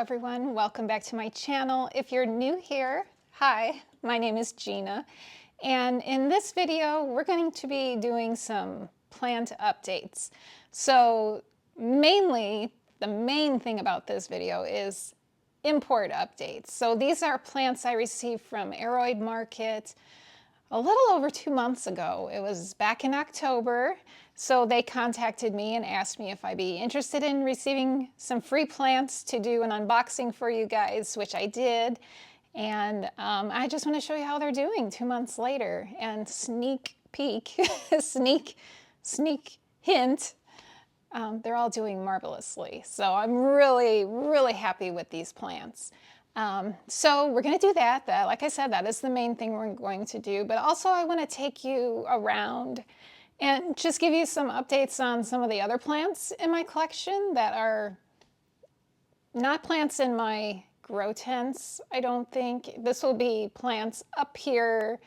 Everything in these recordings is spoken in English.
everyone, welcome back to my channel. If you're new here, hi, my name is Gina, and in this video we're going to be doing some plant updates. So mainly, the main thing about this video is import updates. So these are plants I received from Aroid Market a little over 2 months ago. It was back in October. So they contacted me and asked me if I'd be interested in receiving some free plants to do an unboxing for you guys, which I did. And I just want to show you how they're doing 2 months later. And sneak peek, sneak hint, they're all doing marvelously. So I'm really happy with these plants. So we're going to do that. Like I said, that is the main thing we're going to do. But also I want to take you around and just give you some updates on some of the other plants in my collection that are not plants in my grow tents, I don't think. This will be plants up here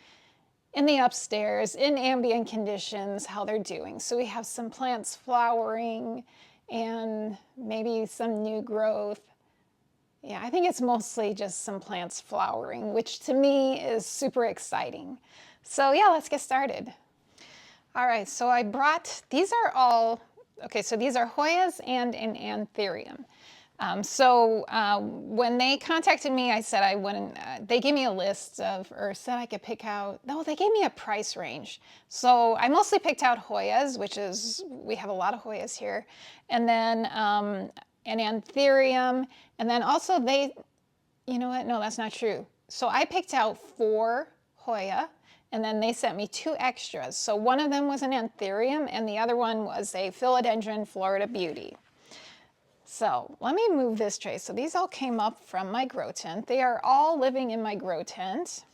in the upstairs in ambient conditions, how they're doing. So we have some plants flowering and maybe some new growth. Yeah, I think it's mostly just some plants flowering, which to me is super exciting. So yeah, let's get started. All right, so I brought, these are all, okay, so these are Hoyas and an Antherium. When they contacted me, I said I wouldn't, they gave me a list of, or said I could pick out, no, they gave me a price range. So I mostly picked out Hoyas, which is, we have a lot of Hoyas here, and then an Antherium, and then also they, you know what, no, that's not true. So I picked out 4 Hoya, and then they sent me 2 extras. So one of them was an Antherium, and the other one was a Philodendron Florida Beauty. So let me move this tray. So these all came up from my grow tent. They are all living in my grow tent.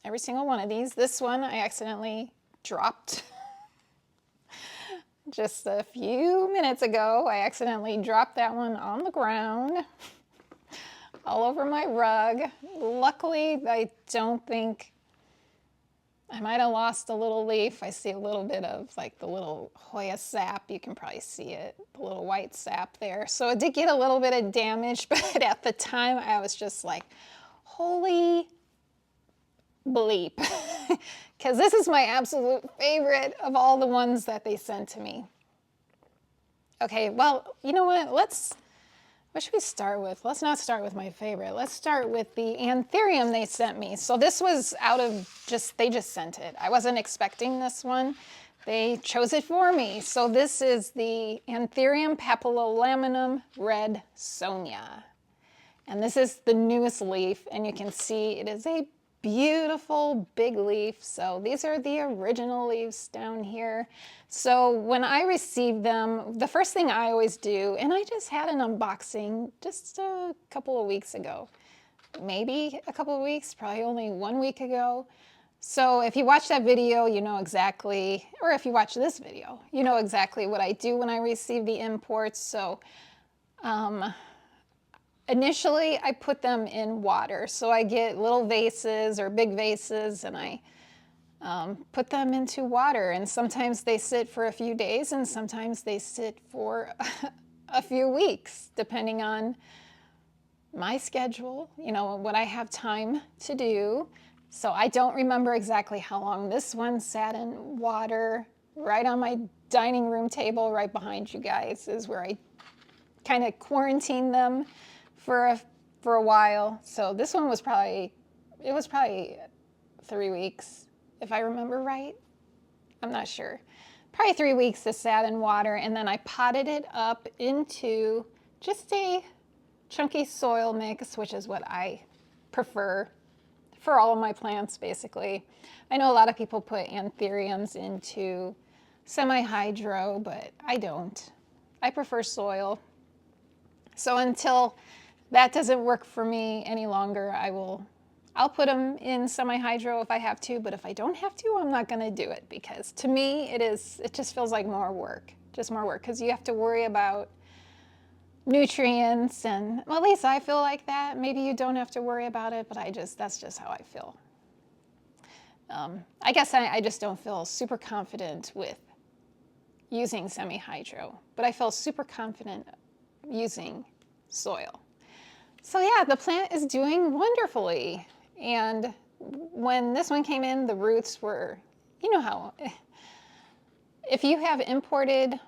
Every single one of these. This one I accidentally dropped. Just a few minutes ago, I accidentally dropped that one on the ground, all over my rug. Luckily, I don't think, I might have lost a little leaf. I see a little bit of like the little Hoya sap. You can probably see it, the little white sap there. So it did get a little bit of damage, but at the time I was just like, holy bleep. Because this is my absolute favorite of all the ones that they sent to me. Okay, well, you know what? What should we start with? Let's not start with my favorite. Let's start with the Antherium they sent me. So this was out of they just sent it. I wasn't expecting this one. They chose it for me. So this is the Antherium papillolaminum red Sonia. And this is the newest leaf, and you can see it is a beautiful big leaf. So these are the original leaves down here. So when I received them, the first thing I always do, and I just had an unboxing just a couple of weeks ago, maybe a couple of weeks, probably only 1 week ago. So if you watch that video, you know exactly, or if you watch this video, you know exactly what I do when I receive the imports. So initially, I put them in water. So I get little vases or big vases, and I put them into water. And sometimes they sit for a few days, and sometimes they sit for a few weeks, depending on my schedule, you know, what I have time to do. So I don't remember exactly how long. This one sat in water right on my dining room table right behind you guys is where I kind of quarantined them for a while. So this one was probably 3 weeks, if I remember right. I'm not sure. Probably 3 weeks this sat in water, and then I potted it up into just a chunky soil mix, which is what I prefer for all of my plants, basically. I know a lot of people put Antheriums into semi-hydro, but I don't. I prefer soil. So until that doesn't work for me any longer, I'll put them in semi-hydro if I have to, but if I don't have to, I'm not gonna do it, because to me it just feels like more work, because you have to worry about nutrients, and well, at least I feel like that. Maybe you don't have to worry about it, but that's just how I feel. I guess I just don't feel super confident with using semi-hydro, but I feel super confident using soil. So yeah, the plant is doing wonderfully. And when this one came in, the roots were, you know how, if you have imported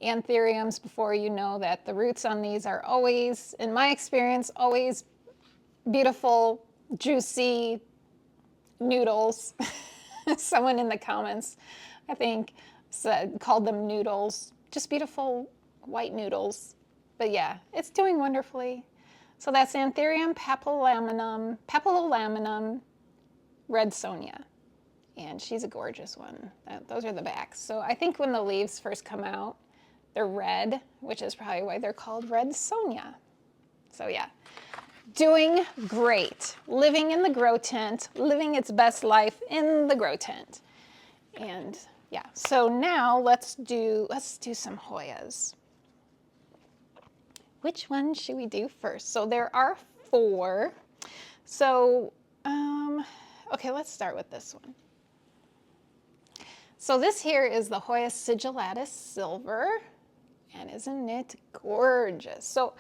anthuriums before, you know that the roots on these are always, in my experience, always beautiful, juicy noodles. Someone in the comments, I think, called them noodles. Just beautiful white noodles. But yeah, it's doing wonderfully. So that's Antherium papillolaminum redsonia. And she's a gorgeous one. Those are the backs. So I think when the leaves first come out, they're red, which is probably why they're called redsonia. So yeah, doing great. Living in the grow tent, living its best life in the grow tent. And yeah, so now let's do some Hoyas. Which one should we do first? So there are 4. So, okay, let's start with this one. So this here is the Hoya sigillatus silver, and isn't it gorgeous? So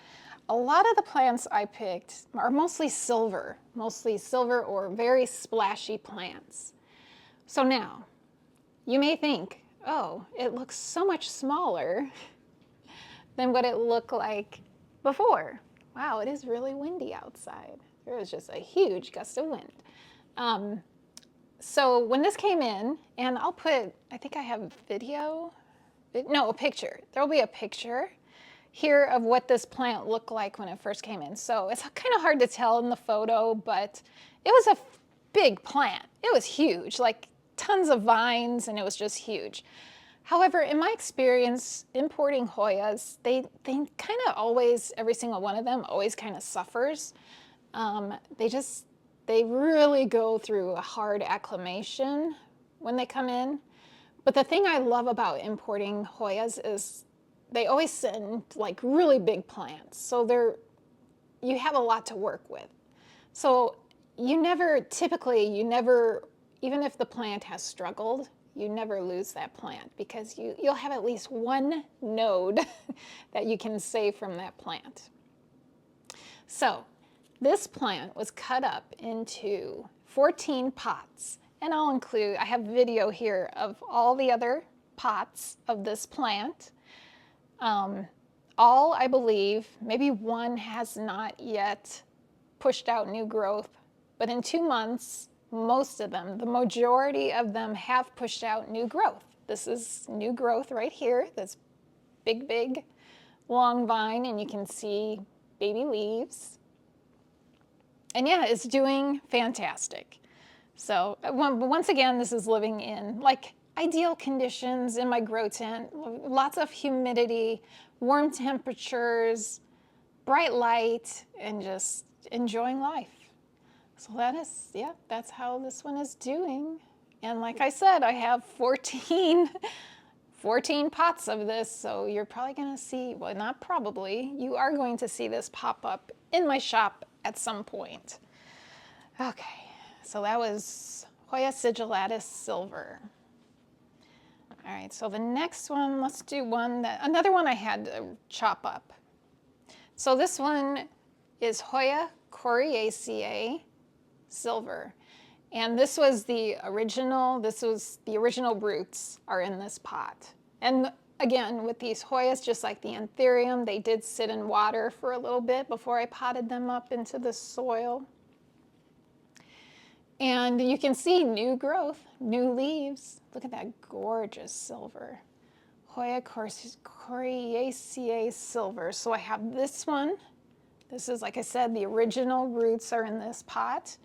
a lot of the plants I picked are mostly silver or very splashy plants. So now, you may think, oh, it looks so much smaller than what it looked like before. Wow, it is really windy outside. There was just a huge gust of wind. So when this came in, and I'll put, I think I have a video, no, a picture. There'll be a picture here of what this plant looked like when it first came in. So it's kind of hard to tell in the photo, but it was a big plant. It was huge, like tons of vines, and it was just huge. However, in my experience, importing Hoyas, they kind of always, every single one of them always kind of suffers. They really go through a hard acclimation when they come in. But the thing I love about importing Hoyas is they always send like really big plants. So you have a lot to work with. So you never, even if the plant has struggled, you never lose that plant because you'll have at least one node that you can save from that plant. So this plant was cut up into 14 pots, and I have video here of all the other pots of this plant. All, I believe, maybe one has not yet pushed out new growth, but in 2 months, most of them, the majority of them have pushed out new growth. This is new growth right here, this big, long vine, and you can see baby leaves. And yeah, it's doing fantastic. So once again, this is living in like ideal conditions in my grow tent, lots of humidity, warm temperatures, bright light, and just enjoying life. So that's how this one is doing. And like I said, I have 14 pots of this, so you're probably gonna see, well, not probably, you are going to see this pop up in my shop at some point. Okay, so that was Hoya sigillatus silver. All right, so the next one, let's do another one I had to chop up. So this one is Hoya Coryae silver. And this was the original roots are in this pot. And again, with these Hoyas, just like the Antherium, they did sit in water for a little bit before I potted them up into the soil. And you can see new growth, new leaves. Look at that gorgeous silver. Hoya Coryae silver. So I have this one. This is, like I said, the original roots are in this pot.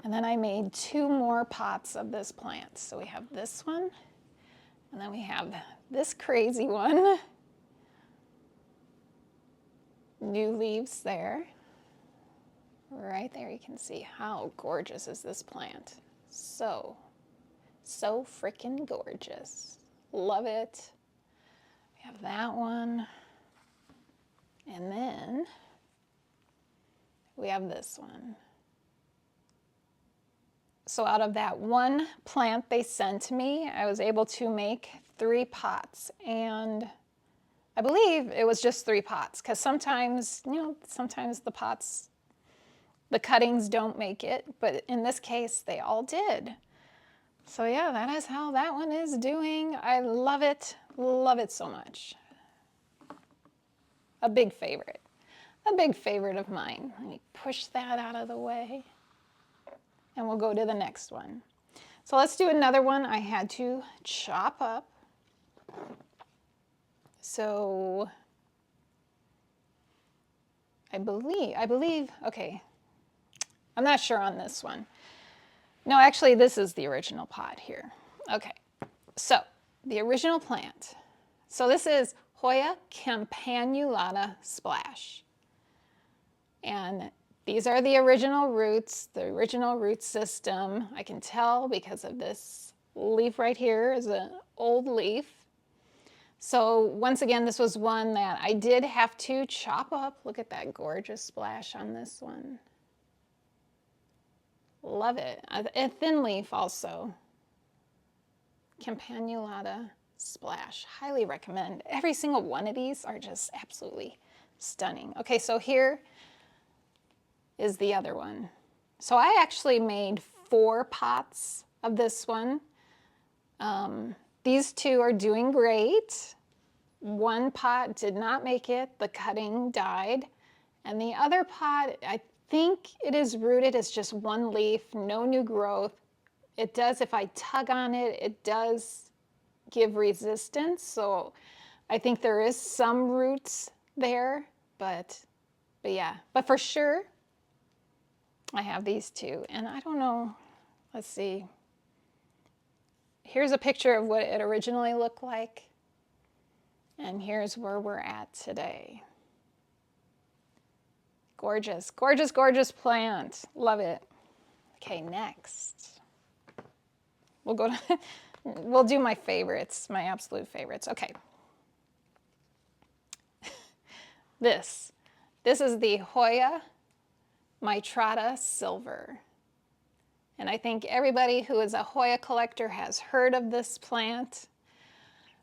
And then I made 2 more pots of this plant. So we have this one, and then we have this crazy one. New leaves there. Right there, you can see how gorgeous is this plant. So freaking gorgeous. Love it. We have that one. And then we have this one. So out of that one plant they sent me, I was able to make 3 pots. And I believe it was just 3 pots, because sometimes, you know, sometimes the pots, the cuttings don't make it, but in this case, they all did. So yeah, that is how that one is doing. I love it so much. A big favorite of mine. Let me push that out of the way, and we'll go to the next one. So let's do another one I had to chop up. So I believe, okay, I'm not sure on this one. No, actually, this is the original pot here. Okay, so the original plant. So this is Hoya Campanula Splash. And these are the original roots, the original root system. I can tell because of this leaf right here is an old leaf. So once again, this was one that I did have to chop up. Look at that gorgeous splash on this one. Love it. A thin leaf also. Campanula Splash. Highly recommend. Every single one of these are just absolutely stunning. Okay, so here is the other one. So I actually made 4 pots of this one. These 2 are doing great. 1 pot did not make it. The cutting died. And the other pot, I think it is rooted. It's just 1 leaf, no new growth. It does, if I tug on it, it does give resistance. So I think there is some roots there, but yeah. But for sure, I have these 2. And I don't know, let's see. Here's a picture of what it originally looked like. And here's where we're at today. Gorgeous, gorgeous, gorgeous plant. Love it. Okay, next. We'll go to, we'll do my favorites, my absolute favorites. Okay. This is the Hoya Trada Silver. And I think everybody who is a Hoya collector has heard of this plant.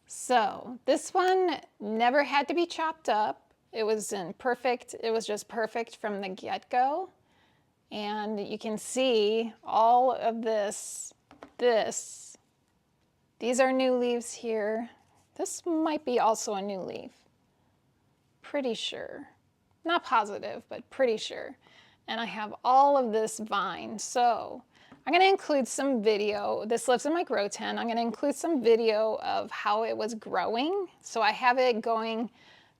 So this one never had to be chopped up. It was just perfect from the get-go. And you can see all of this. These are new leaves here. This might be also a new leaf. Pretty sure. Not positive, but pretty sure. And I have all of this vine. So I'm going to include some video. This lives in my grow tent. I'm going to include some video of how it was growing. So I have it going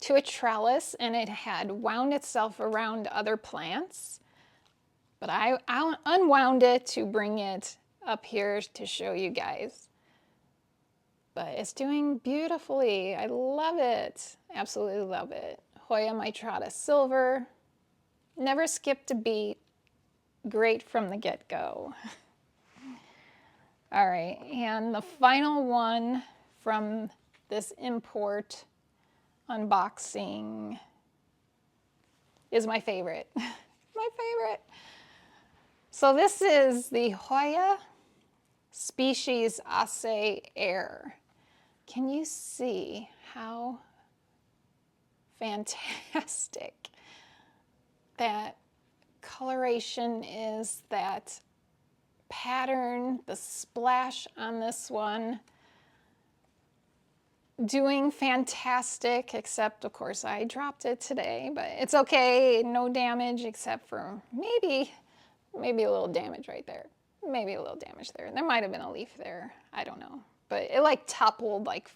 to a trellis, and it had wound itself around other plants. But I unwound it to bring it up here to show you guys. But it's doing beautifully. I love it. Absolutely love it. Hoya Trada Silver. Never skipped a beat. Great from the get-go. All right, and the final one from this import unboxing is my favorite. My favorite. So this is the Hoya species Acay Air. Can you see how fantastic that coloration is, that pattern, the splash on this one? Doing fantastic, except of course I dropped it today, but it's okay. No damage except for maybe a little damage right there. Maybe a little damage there. There might have been a leaf there. I don't know. But it like toppled like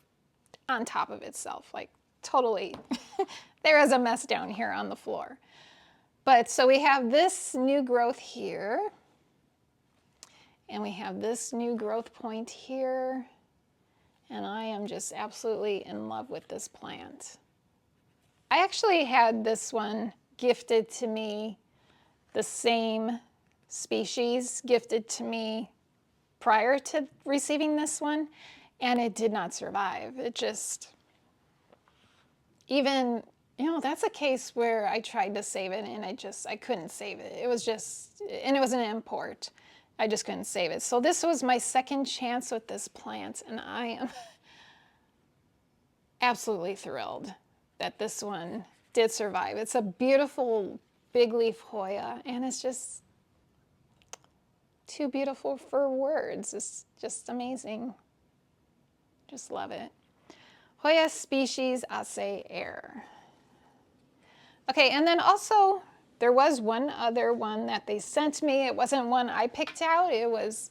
on top of itself, like totally. There is a mess down here on the floor. But so we have this new growth here. And we have this new growth point here. And I am just absolutely in love with this plant. I actually had this one gifted to me, the same species gifted to me prior to receiving this one, and it did not survive. It just, even, you know, that's a case where I tried to save it and I couldn't save it. It was just, and it was an import. I just couldn't save it. So this was my second chance with this plant, and I am absolutely thrilled. that this one did survive. It's a beautiful big leaf Hoya, and it's just too beautiful for words. It's just amazing. Just love it. Hoya species Acay air. Okay, and then also there was one other one that they sent me. It wasn't one I picked out. It was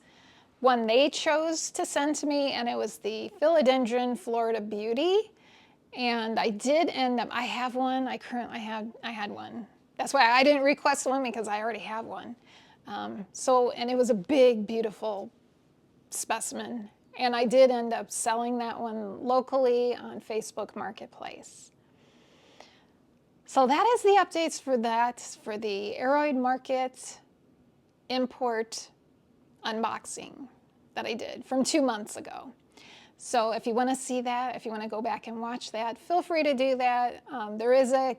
one they chose to send to me, and it was the Philodendron Florida Beauty. And I did end up, I have one. I had one. That's why I didn't request one, because I already have one. And it was a big, beautiful specimen. And I did end up selling that one locally on Facebook Marketplace. So that is the updates for that, for the Aroid Market import unboxing that I did from 2 months ago. So if you want to see that, if you want to go back and watch that, feel free to do that. There is a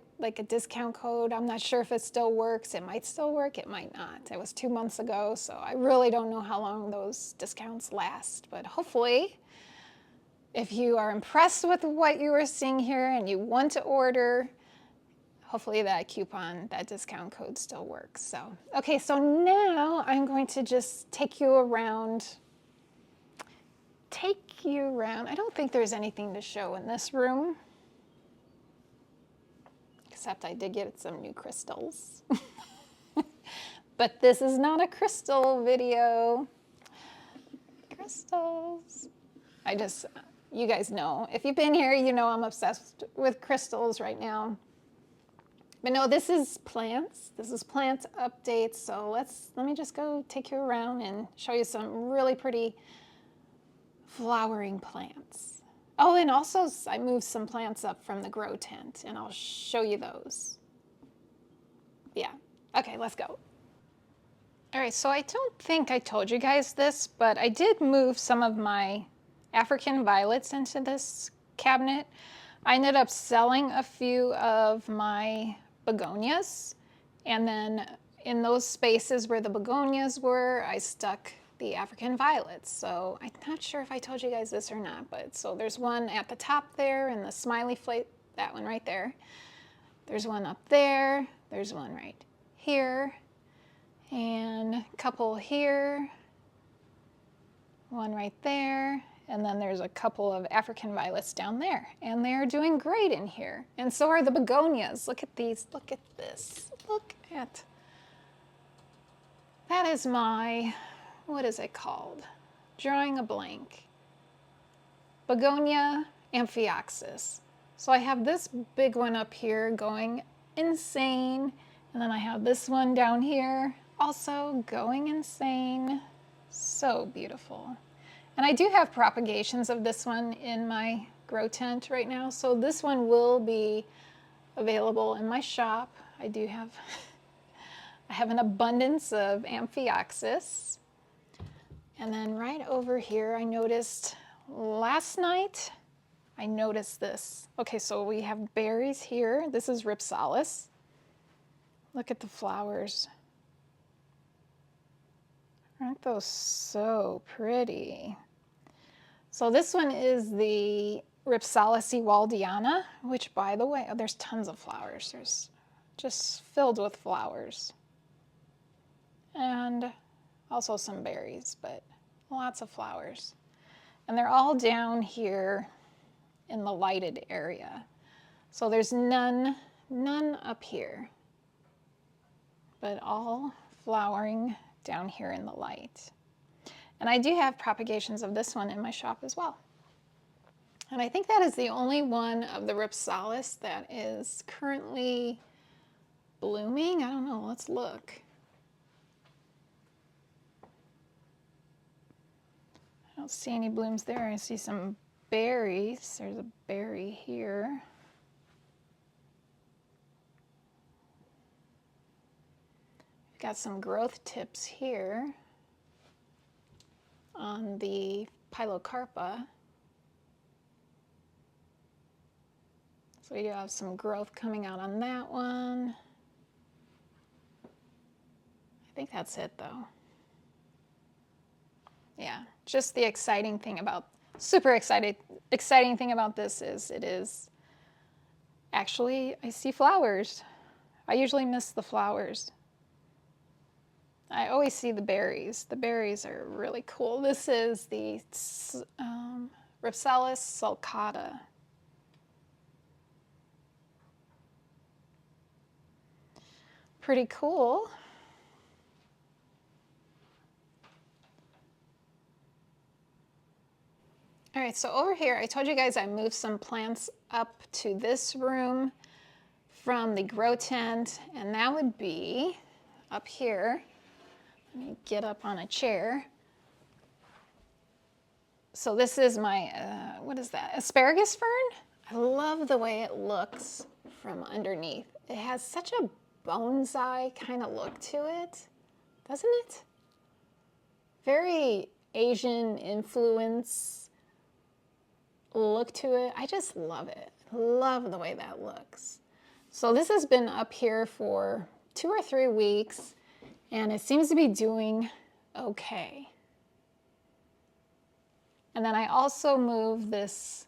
discount code. I'm not sure if it still works. It might still work. It might not. It was 2 months ago, so I really don't know how long those discounts last. But hopefully, if you are impressed with what you are seeing here and you want to order, hopefully that coupon, that discount code still works. So, okay, so now I'm going to just take you around. I don't think there's anything to show in this room, except I did get some new crystals. But this is not a crystal video. Crystals. You guys know. If you've been here, you know I'm obsessed with crystals right now. But no, this is plants. This is plant updates. So let me just go take you around and show you some really pretty flowering plants. Oh, and also I moved some plants up from the grow tent, and I'll show you those. Yeah. Okay, let's go. All right, so I don't think I told you guys this, but I did move some of my African violets into this cabinet. I ended up selling a few of my begonias, and then in those spaces where the begonias were, I stuck the African violets. So I'm not sure if I told you guys this or not, but so there's one at the top there in the smiley flake, that one right there. There's one up there. There's one right here, and a couple here, one right there, and then there's a couple of African violets down there, and they're doing great in here. And so are the begonias. Look at these. Look at this. Look at that. Is my, what is it called? Drawing a blank. Begonia Amphioxus. So I have this big one up here going insane, and then I have this one down here also going insane. So beautiful. And I do have propagations of this one in my grow tent right now, so this one will be available in my shop. I have an abundance of Amphioxus. And then right over here, I noticed last night, I noticed this. Okay, so we have berries here. This is Ripsalis. Look at the flowers. Aren't those so pretty? So this one is the Ripsalis ewaldiana, which, by the way, there's tons of flowers. There's just filled with flowers. And also some berries, but lots of flowers. And they're all down here in the lighted area. So there's none up here, but all flowering down here in the light. And I do have propagations of this one in my shop as well. And I think that is the only one of the Ripsalis that is currently blooming. I don't know, let's look. I don't see any blooms there. I see some berries. There's a berry here. We've got some growth tips here on the Pilocarpa. So we do have some growth coming out on that one. I think that's it though. Yeah, just the exciting thing about, exciting thing about this is it is Actually, I see flowers. I usually miss the flowers. I always see the berries. The berries are really cool. This is the Ripsalis sulcata. Pretty cool. All right, so over here, I told you guys I moved some plants up to this room from the grow tent, and that would be up here. Let me get up on a chair. So this is my, what is that? Asparagus fern? I love the way it looks from underneath. It has such a bonsai kind of look to it, doesn't it? Very Asian influence look to it. I just love it. Love the way that looks. So this has been up here for 2 or 3 weeks, and it seems to be doing okay. And then I also moved this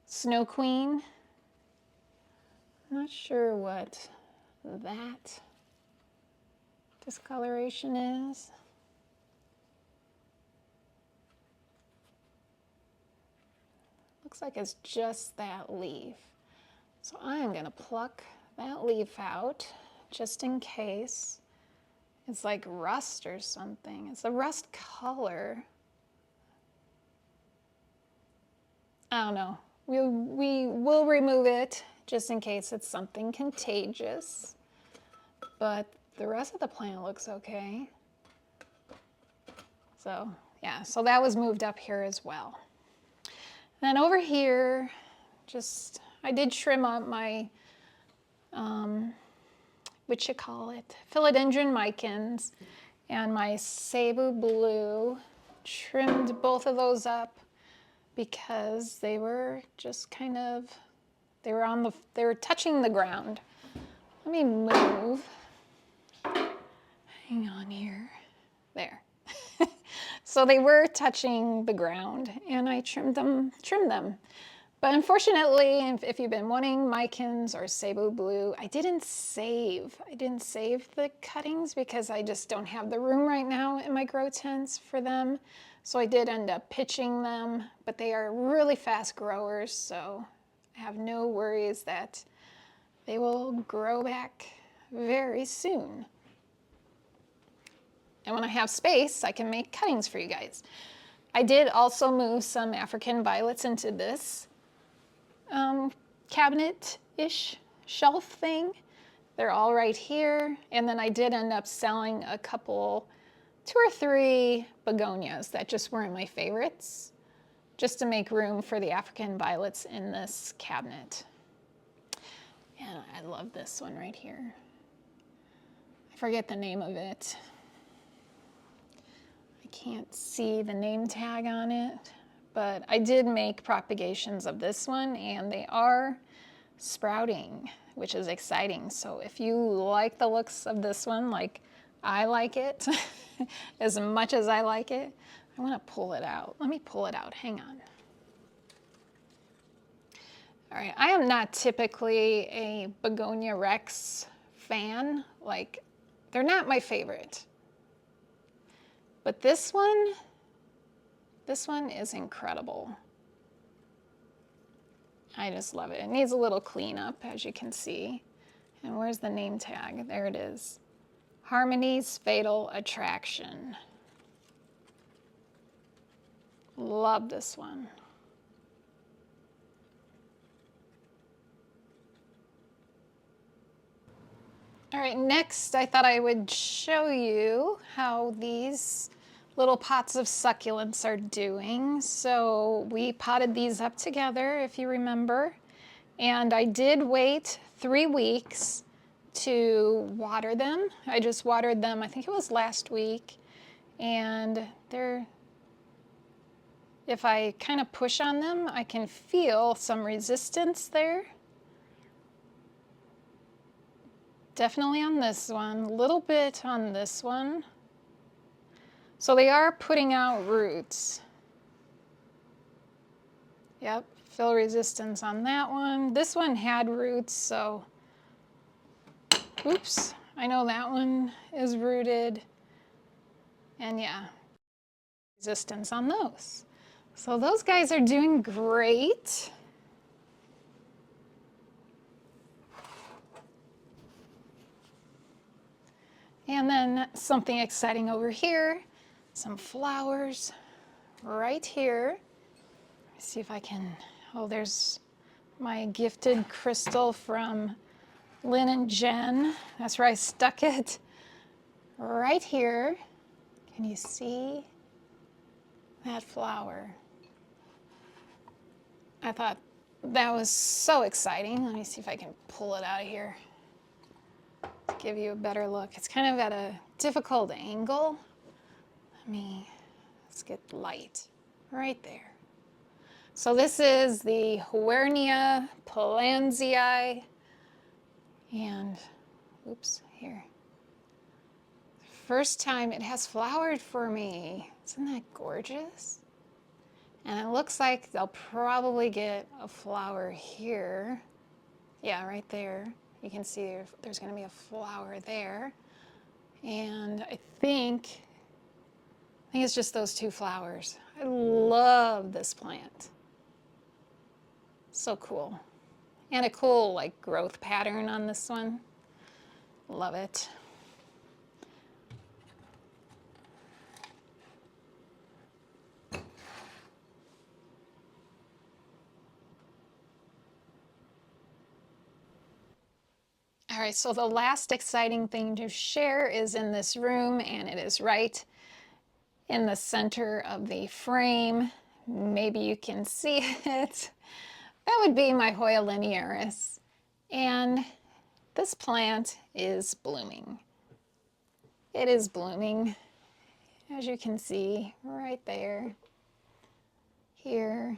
Snow Queen. I'm not sure what that discoloration is. Looks like it's just that leaf. So I am going to pluck that leaf out just in case. It's like rust or something. It's a rust color. I don't know. We will remove it just in case it's something contagious. But the rest of the plant looks okay. So yeah, so that was moved up here as well. Then over here, I did trim up my, what you call it, philodendron micans and my Cebu blue. Trimmed both of those up because they were just kind of, they were touching the ground. Let me move. Hang on here. There. So they were touching the ground, and I trimmed them. But unfortunately, if you've been wanting micans or Cebu blue, I didn't save the cuttings because I just don't have the room right now in my grow tents for them. So I did end up pitching them, but they are really fast growers, so I have no worries that they will grow back very soon. And when I have space, I can make cuttings for you guys. I did also move some African violets into this cabinet-ish shelf thing. They're all right here. And then I did end up selling a couple, 2 or 3 begonias that just weren't my favorites, just to make room for the African violets in this cabinet. And I love this one right here. I forget the name of it. Can't see the name tag on it, but I did make propagations of this one and they are sprouting, which is exciting. So if you like the looks of this one, like I like it, as much as I like it, I want to pull it out. Let me pull it out, hang on. All right, I am not typically a Begonia Rex fan. Like, they're not my favorite. But this one is incredible. I just love it. It needs a little cleanup, as you can see. And where's the name tag? There it is. Harmony's Fatal Attraction. Love this one. All right, next I thought I would show you how these little pots of succulents are doing. So we potted these up together, if you remember, and I did wait 3 weeks to water them. I just watered them, I think it was last week, and if I kind of push on them, I can feel some resistance there. Definitely on this one, a little bit on this one. So they are putting out roots. Yep, fill resistance on that one. This one had roots, so oops, I know that one is rooted. And yeah, resistance on those. So those guys are doing great. And then something exciting over here, some flowers right here. Let's see if I can, oh, there's my gifted crystal from Lynn and Jen. That's where I stuck it, right here. Can you see that flower? I thought that was so exciting. Let me see if I can pull it out of here to give you a better look. It's kind of at a difficult angle. Let's get light right there. So this is the Hoya Linearis, and oops, here. First time it has flowered for me. Isn't that gorgeous? And it looks like they'll probably get a flower here. Yeah, right there. You can see there's going to be a flower there. And I think it's just those two flowers. I love this plant. So cool. And a cool like growth pattern on this one. Love it. All right, so the last exciting thing to share is in this room, and it is right in the center of the frame. Maybe you can see it. That would be my Hoya Linearis. And this plant is blooming. It is blooming, as you can see, right there, here,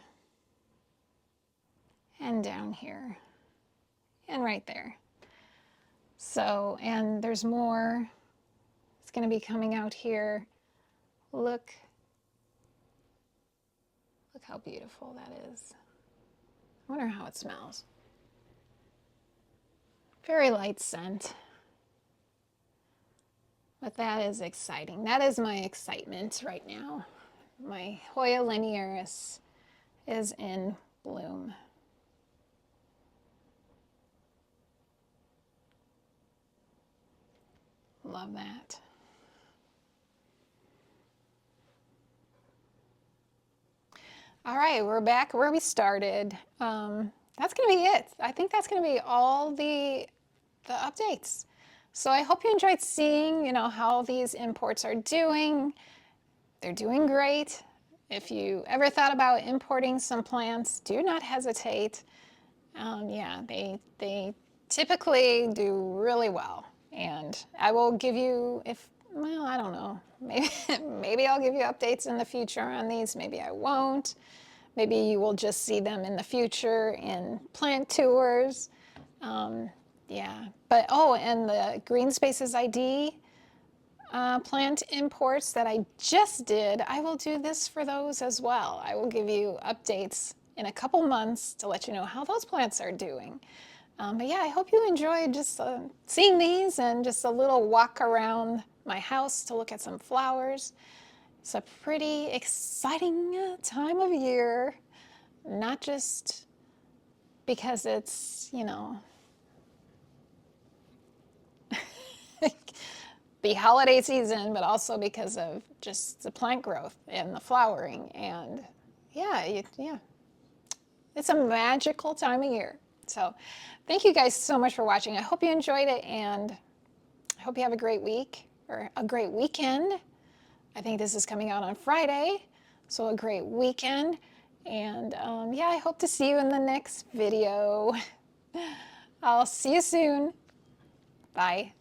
and down here, and right there. So, and there's more. It's going to be coming out here. Look how beautiful that is. I wonder how it smells. Very light scent. But that is exciting. That is my excitement right now. My Hoya Linearis is in bloom. Love that. All right, we're back where we started. That's going to be it. I think that's going to be all the updates. So I hope you enjoyed seeing, how these imports are doing. They're doing great. If you ever thought about importing some plants, do not hesitate. Yeah, they typically do really well. And I will give you, well, I don't know, maybe I'll give you updates in the future on these, maybe I won't. Maybe you will just see them in the future in plant tours. Yeah, but and the Green Spaces ID plant imports that I just did, I will do this for those as well. I will give you updates in a couple months to let you know how those plants are doing. But yeah, I hope you enjoyed just seeing these and just a little walk around my house to look at some flowers. It's a pretty exciting time of year, not just because it's, the holiday season, but also because of just the plant growth and the flowering. And yeah, it's a magical time of year. So thank you guys so much for watching. I hope you enjoyed it, and I hope you have a great week or a great weekend. I think this is coming out on Friday, so a great weekend. And yeah, I hope to see you in the next video. I'll see you soon. Bye.